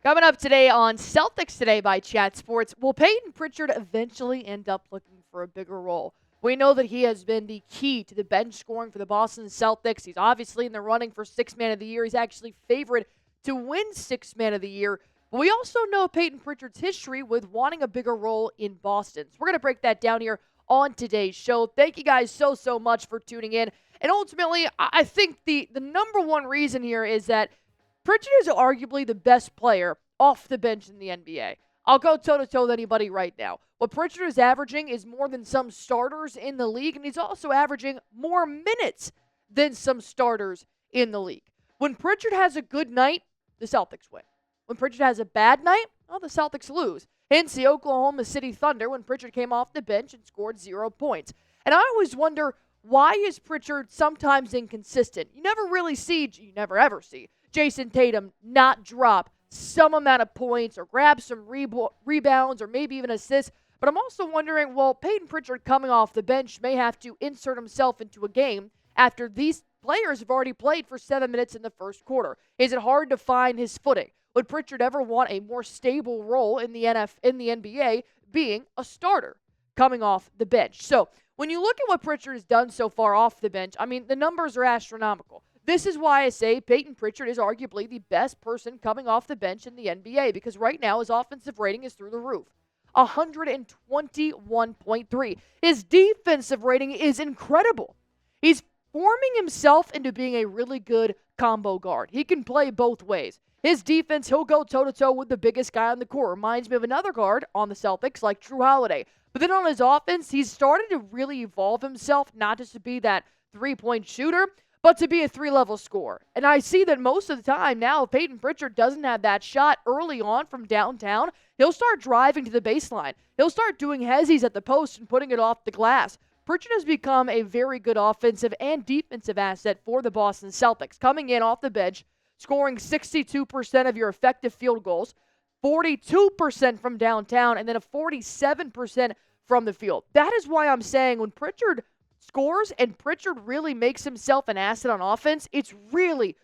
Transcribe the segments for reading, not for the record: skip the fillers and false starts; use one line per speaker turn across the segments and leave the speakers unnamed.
Coming up today on Celtics Today by Chat Sports, will Payton Pritchard eventually end up looking for a bigger role? We know that he has been the key to the bench scoring for the Boston Celtics. He's obviously in the running for Sixth Man of the Year. He's actually favored to win Sixth Man of the Year. But we also know Payton Pritchard's history with wanting a bigger role in Boston. So we're going to break that down here on today's show. Thank you guys so much for tuning in. And ultimately, I think the number one reason here is that Pritchard is arguably the best player off the bench in the NBA. I'll go toe-to-toe with anybody right now. What Pritchard is averaging is more than some starters in the league, and he's also averaging more minutes than some starters in the league. When Pritchard has a good night, the Celtics win. When Pritchard has a bad night, well, the Celtics lose. Hence the Oklahoma City Thunder when Pritchard came off the bench and scored 0 points. And I always wonder, why is Pritchard sometimes inconsistent? You never ever see Jason Tatum not drop some amount of points or grab some rebounds or maybe even assists. But I'm also wondering, well, Payton Pritchard coming off the bench may have to insert himself into a game after these players have already played for 7 minutes in the first quarter. Is it hard to find his footing? Would Pritchard ever want a more stable role in the NBA being a starter coming off the bench? So when you look at what Pritchard has done so far off the bench, I mean, the numbers are astronomical. This is why I say Payton Pritchard is arguably the best person coming off the bench in the NBA, because right now his offensive rating is through the roof. 121.3. His defensive rating is incredible. He's forming himself into being a really good combo guard. He can play both ways. His defense, he'll go toe-to-toe with the biggest guy on the court. Reminds me of another guard on the Celtics like Jrue Holiday. But then on his offense, he's started to really evolve himself, not just to be that three-point shooter, but to be a three-level scorer. And I see that most of the time now, if Payton Pritchard doesn't have that shot early on from downtown, he'll start driving to the baseline. He'll start doing hezzies at the post and putting it off the glass. Pritchard has become a very good offensive and defensive asset for the Boston Celtics, coming in off the bench, scoring 62% of your effective field goals, 42% from downtown, and then a 47% from the field. That is why I'm saying when Pritchard scores and Pritchard really makes himself an asset on offense, it's really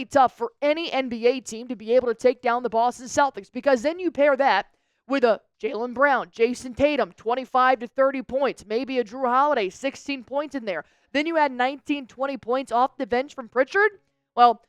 tough for any NBA team to be able to take down the Boston Celtics, because then you pair that with a Jaylen Brown, Jason Tatum, 25 to 30 points, maybe a Jrue Holiday, 16 points in there. Then you add 19, 20 points off the bench from Pritchard. Well,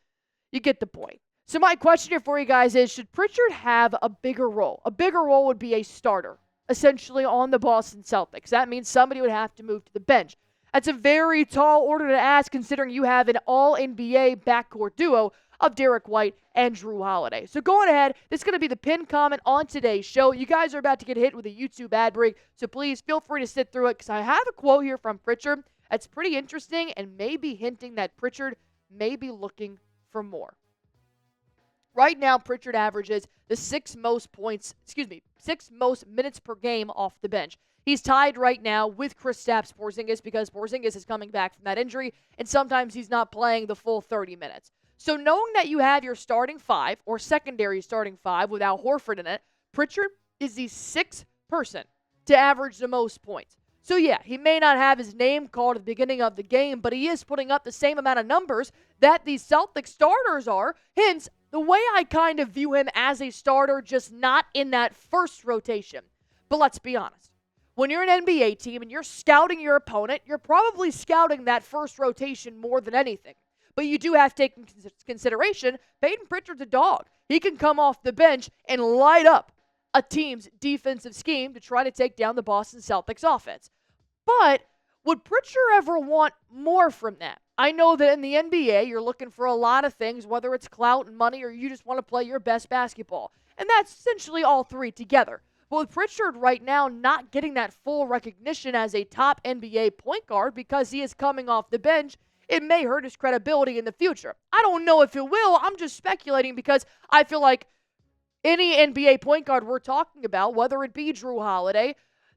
you get the point. So my question here for you guys is, should Pritchard have a bigger role? A bigger role would be a starter, essentially, on the Boston Celtics. That means somebody would have to move to the bench. That's a very tall order to ask, considering you have an all-NBA backcourt duo of Derek White and Jrue Holiday. So going ahead, this is going to be the pinned comment on today's show. You guys are about to get hit with a YouTube ad break, so please feel free to sit through it, because I have a quote here from Pritchard that's pretty interesting and maybe hinting that Pritchard may be looking for more. Right now, Pritchard averages the sixth most minutes per game off the bench. He's tied right now with Kristaps Porzingis, because Porzingis is coming back from that injury, and sometimes he's not playing the full 30 minutes. So knowing that you have your starting five, or secondary starting five, without Horford in it, Pritchard is the sixth person to average the most points. So yeah, he may not have his name called at the beginning of the game, but he is putting up the same amount of numbers that the Celtics starters are. Hence, the way I kind of view him as a starter, just not in that first rotation. But let's be honest. When you're an NBA team and you're scouting your opponent, you're probably scouting that first rotation more than anything. But you do have to take into consideration, Payton Pritchard's a dog. He can come off the bench and light up a team's defensive scheme to try to take down the Boston Celtics offense. But would Pritchard ever want more from that? I know that in the NBA, you're looking for a lot of things, whether it's clout and money or you just want to play your best basketball. And that's essentially all three together. But with Pritchard right now not getting that full recognition as a top NBA point guard because he is coming off the bench, it may hurt his credibility in the future. I don't know if it will. I'm just speculating, because I feel like any NBA point guard we're talking about, whether it be Jrue Holiday,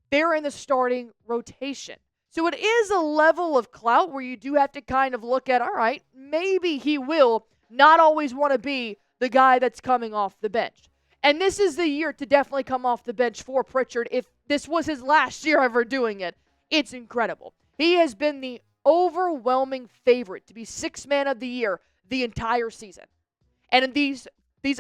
they're in the starting rotation. So it is a level of clout where you do have to kind of look at, all right, maybe he will not always want to be the guy that's coming off the bench. And this is the year to definitely come off the bench for Pritchard. If this was his last year ever doing it, it's incredible. He has been the overwhelming favorite to be Sixth Man of the Year the entire season. And these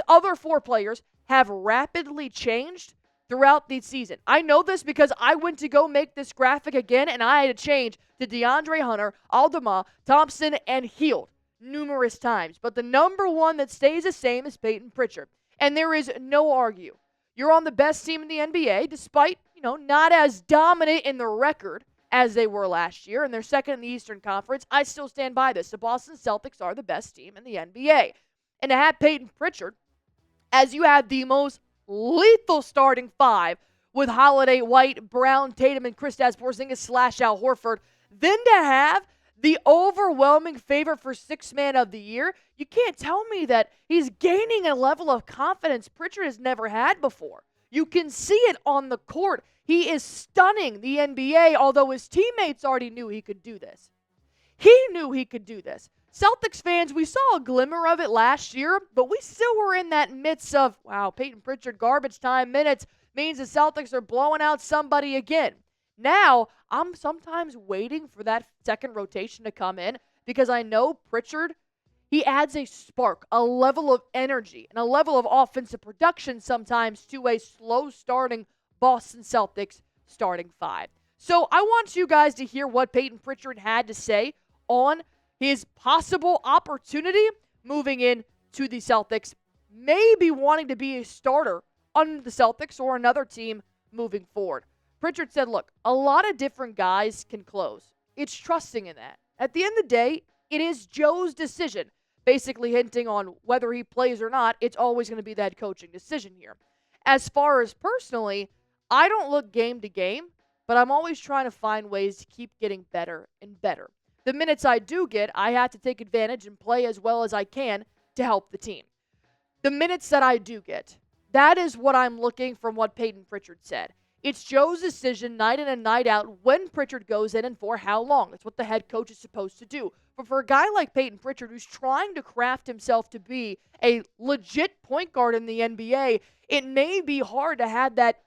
other four players have rapidly changed throughout the season. I know this because I went to go make this graphic again, and I had to change to DeAndre Hunter, Aldama, Thompson, and Hield numerous times. But the number one that stays the same is Payton Pritchard. And there is no argue. You're on the best team in the NBA, despite, not as dominant in the record as they were last year, and they're second in the Eastern Conference. I still stand by this. The Boston Celtics are the best team in the NBA. And to have Payton Pritchard, as you have the most lethal starting five with Holiday, White, Brown, Tatum, and Kristaps Porzingis / Al Horford, then to have the overwhelming favorite for sixth man of the year, you can't tell me that he's gaining a level of confidence Pritchard has never had before. You can see it on the court. He is stunning the NBA, although his teammates already knew he could do this. He knew he could do this. Celtics fans, we saw a glimmer of it last year, but we still were in that midst of, wow, Payton Pritchard garbage time minutes means the Celtics are blowing out somebody again. Now, I'm sometimes waiting for that second rotation to come in because I know Pritchard, he adds a spark, a level of energy, and a level of offensive production sometimes to a slow-starting Boston Celtics starting five. So I want you guys to hear what Payton Pritchard had to say on his possible opportunity moving into the Celtics, maybe wanting to be a starter on the Celtics or another team moving forward. Pritchard said, look, a lot of different guys can close. It's trusting in that. At the end of the day, it is Joe's decision, basically hinting on whether he plays or not. It's always going to be that coaching decision here. As far as personally, I don't look game to game, but I'm always trying to find ways to keep getting better and better. The minutes I do get, I have to take advantage and play as well as I can to help the team. The minutes that I do get, that is what I'm looking from what Payton Pritchard said. It's Joe's decision night in and night out when Pritchard goes in and for how long. That's what the head coach is supposed to do. But for a guy like Payton Pritchard who's trying to craft himself to be a legit point guard in the NBA, it may be hard to have that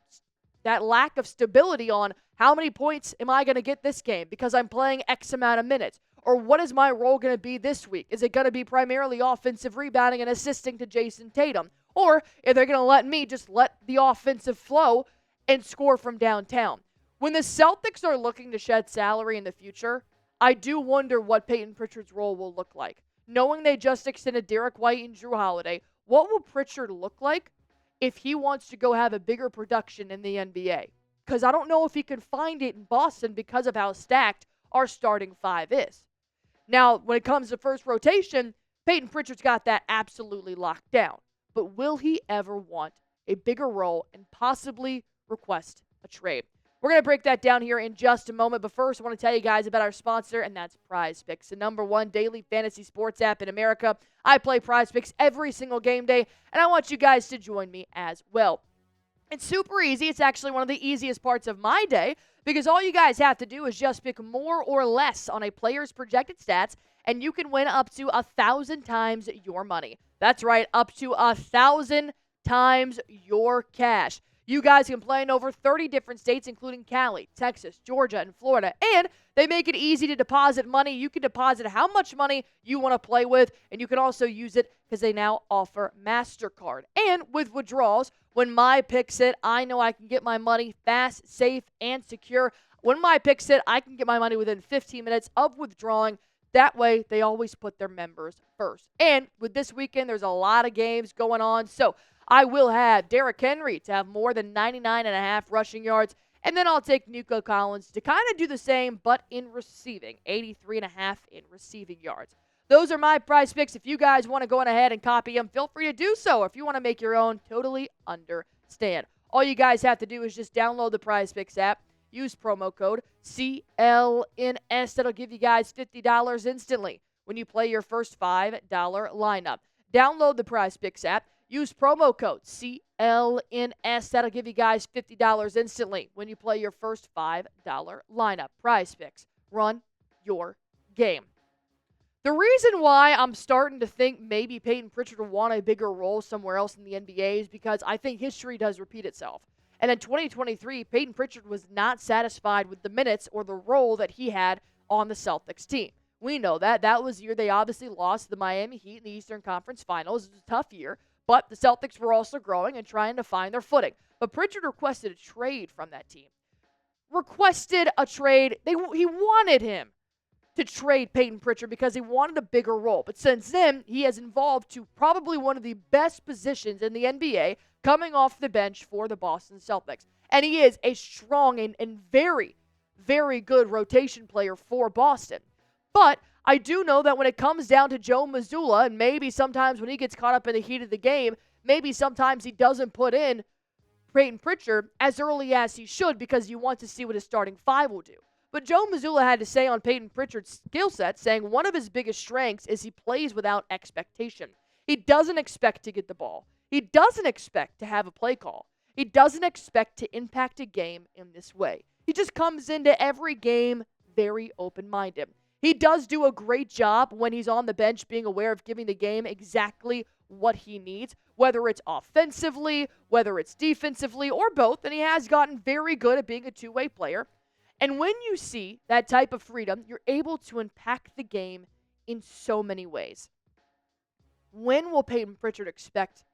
lack of stability on how many points am I going to get this game because I'm playing X amount of minutes. Or what is my role going to be this week? Is it going to be primarily offensive rebounding and assisting to Jason Tatum? Or if they're going to let me just let the offensive flow and score from downtown. When the Celtics are looking to shed salary in the future, I do wonder what Payton Pritchard's role will look like. Knowing they just extended Derek White and Drew Holiday, what will Pritchard look like if he wants to go have a bigger production in the NBA? Because I don't know if he can find it in Boston because of how stacked our starting five is. Now, when it comes to first rotation, Payton Pritchard's got that absolutely locked down. But will he ever want a bigger role and possibly request a trade? We're going to break that down here in just a moment. But first, I want to tell you guys about our sponsor, and that's PrizePicks, the #1 daily fantasy sports app in America. I play PrizePicks every single game day, and I want you guys to join me as well. It's super easy. It's actually one of the easiest parts of my day because all you guys have to do is just pick more or less on a player's projected stats, and you can win up to 1,000 times your money. That's right, up to 1,000 times your cash. You guys can play in over 30 different states, including Cali, Texas, Georgia, and Florida. And they make it easy to deposit money. You can deposit how much money you want to play with, and you can also use it because they now offer MasterCard. And with withdrawals, when my picks hit, I know I can get my money fast, safe, and secure. When my picks hit, I can get my money within 15 minutes of withdrawing. That way, they always put their members first. And with this weekend, there's a lot of games going on. So I will have Derrick Henry to have more than 99.5 rushing yards. And then I'll take Nico Collins to kind of do the same, but in receiving, 83.5 in receiving yards. Those are my prize picks. If you guys want to go on ahead and copy them, feel free to do so. If you want to make your own, totally understand. All you guys have to do is just download the PrizePicks app. Use promo code CLNS. That'll give you guys $50 instantly when you play your first $5 lineup. Download the PrizePicks app. Use promo code CLNS. That'll give you guys $50 instantly when you play your first $5 lineup. PrizePicks. Run your game. The reason why I'm starting to think maybe Payton Pritchard will want a bigger role somewhere else in the NBA is because I think history does repeat itself. And in 2023, Payton Pritchard was not satisfied with the minutes or the role that he had on the Celtics team. We know that. That was the year they obviously lost the Miami Heat in the Eastern Conference Finals. It was a tough year. But the Celtics were also growing and trying to find their footing. But Pritchard requested a trade from that team. Requested a trade. He wanted him to trade Payton Pritchard because he wanted a bigger role. But since then, he has evolved to probably one of the best positions in the NBA, coming off the bench for the Boston Celtics. And he is a strong and very, very good rotation player for Boston. But I do know that when it comes down to Joe Mazzulla, and maybe sometimes when he gets caught up in the heat of the game, maybe sometimes he doesn't put in Payton Pritchard as early as he should because you want to see what his starting five will do. But Joe Mazzulla had to say on Payton Pritchard's skill set, saying one of his biggest strengths is he plays without expectation. He doesn't expect to get the ball. He doesn't expect to have a play call. He doesn't expect to impact a game in this way. He just comes into every game very open-minded. He does do a great job when he's on the bench being aware of giving the game exactly what he needs, whether it's offensively, whether it's defensively, or both, and he has gotten very good at being a two-way player. And when you see that type of freedom, you're able to impact the game in so many ways. When will Payton Pritchard expect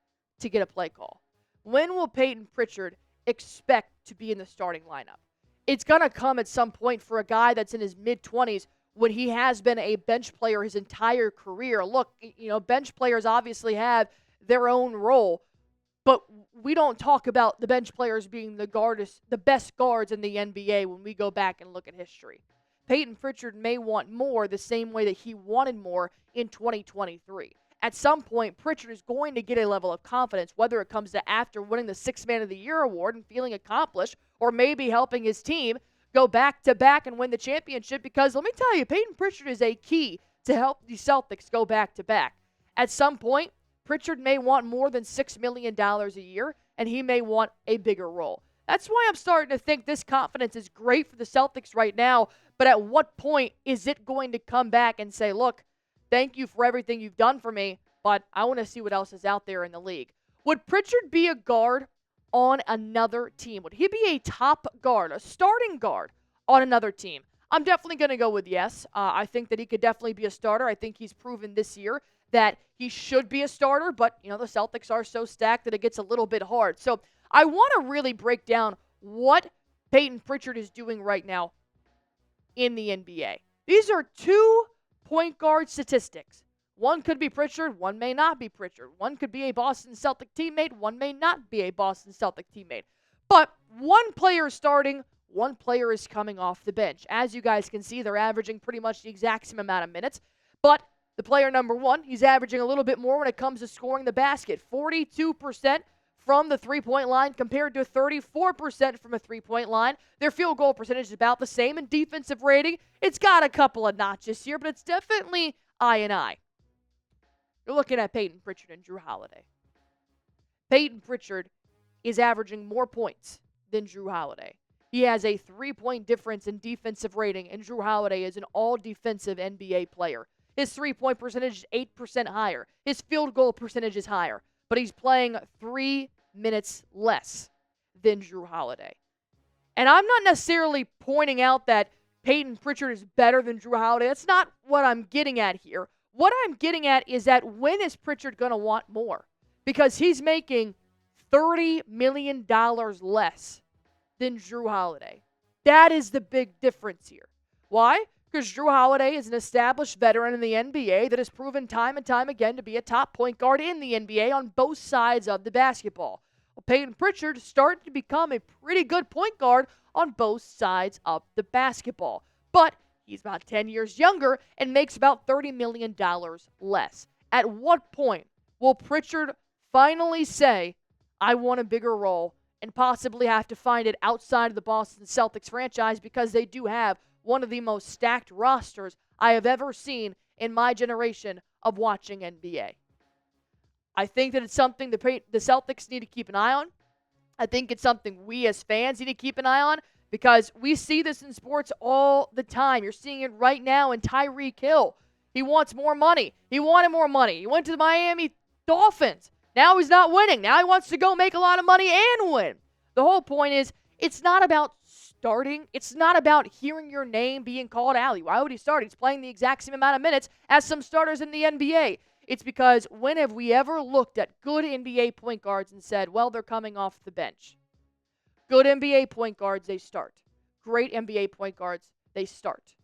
to get a play call? When will Payton Pritchard expect to be in the starting lineup? It's going to come at some point for a guy that's in his mid-20s when he has been a bench player his entire career. Look, bench players obviously have their own role, but we don't talk about the bench players being the best guards in the NBA when we go back and look at history. Payton Pritchard may want more the same way that he wanted more in 2023. At some point, Pritchard is going to get a level of confidence, whether it comes to after winning the Sixth Man of the Year award and feeling accomplished, or maybe helping his team go back-to-back and win the championship, because let me tell you, Payton Pritchard is a key to help the Celtics go back-to-back. At some point, Pritchard may want more than $6 million a year, and he may want a bigger role. That's why I'm starting to think this confidence is great for the Celtics right now, but at what point is it going to come back and say, look, thank you for everything you've done for me, but I want to see what else is out there in the league. Would Pritchard be a guard on another team? Would he be a top guard, a starting guard on another team? I'm definitely going to go with yes. I think that he could definitely be a starter. I think he's proven this year that he should be a starter, but, the Celtics are so stacked that it gets a little bit hard. So I want to really break down what Payton Pritchard is doing right now in the NBA. These are 2 point guard statistics. One could be Pritchard, one may not be Pritchard. One could be a Boston Celtic teammate, one may not be a Boston Celtic teammate. But one player is starting, one player is coming off the bench. As you guys can see, they're averaging pretty much the exact same amount of minutes. But the player number one, he's averaging a little bit more when it comes to scoring the basket. 42% from the three-point line compared to 34% from a three-point line. Their field goal percentage is about the same. And defensive rating, it's got a couple of notches here, but it's definitely I. You're looking at Payton Pritchard and Drew Holiday. Payton Pritchard is averaging more points than Drew Holiday. He has a 3-point difference in defensive rating, and Drew Holiday is an all-defensive NBA player. His three-point percentage is 8% higher. His field goal percentage is higher, but he's playing 3 minutes less than Drew Holiday. And I'm not necessarily pointing out that Payton Pritchard is better than Drew Holiday. That's not what I'm getting at here. What I'm getting at is that when is Pritchard going to want more? Because he's making $30 million less than Drew Holiday. That is the big difference here. Why? Because Drew Holiday is an established veteran in the NBA that has proven time and time again to be a top point guard in the NBA on both sides of the basketball. Well, Payton Pritchard is starting to become a pretty good point guard on both sides of the basketball. But he's about 10 years younger and makes about $30 million less. At what point will Pritchard finally say, I want a bigger role, and possibly have to find it outside of the Boston Celtics franchise, because they do have one of the most stacked rosters I have ever seen in my generation of watching NBA. I think that it's something the Celtics need to keep an eye on. I think it's something we as fans need to keep an eye on, because we see this in sports all the time. You're seeing it right now in Tyreek Hill. He wants more money. He wanted more money. He went to the Miami Dolphins. Now he's not winning. Now he wants to go make a lot of money and win. The whole point is, it's not about starting. It's not about hearing your name being called. Allie, why would he start? He's playing the exact same amount of minutes as some starters in the NBA. It's because when have we ever looked at good NBA point guards and said, well, they're coming off the bench? Good NBA point guards, they start. Great NBA point guards, they start.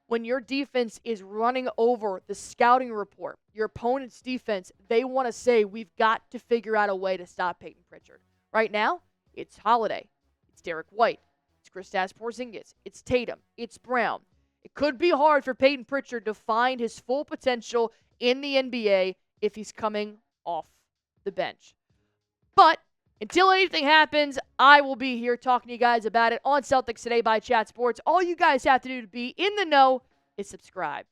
When your defense is running over the scouting report, your opponent's defense, they want to say, we've got to figure out a way to stop Payton Pritchard. Right now, it's Holiday. It's Derek White. It's Kristaps Porzingis. It's Tatum. It's Brown. It could be hard for Payton Pritchard to find his full potential in the NBA if he's coming off the bench. But until anything happens, I will be here talking to you guys about it on Celtics Today by Chat Sports. All you guys have to do to be in the know is subscribe.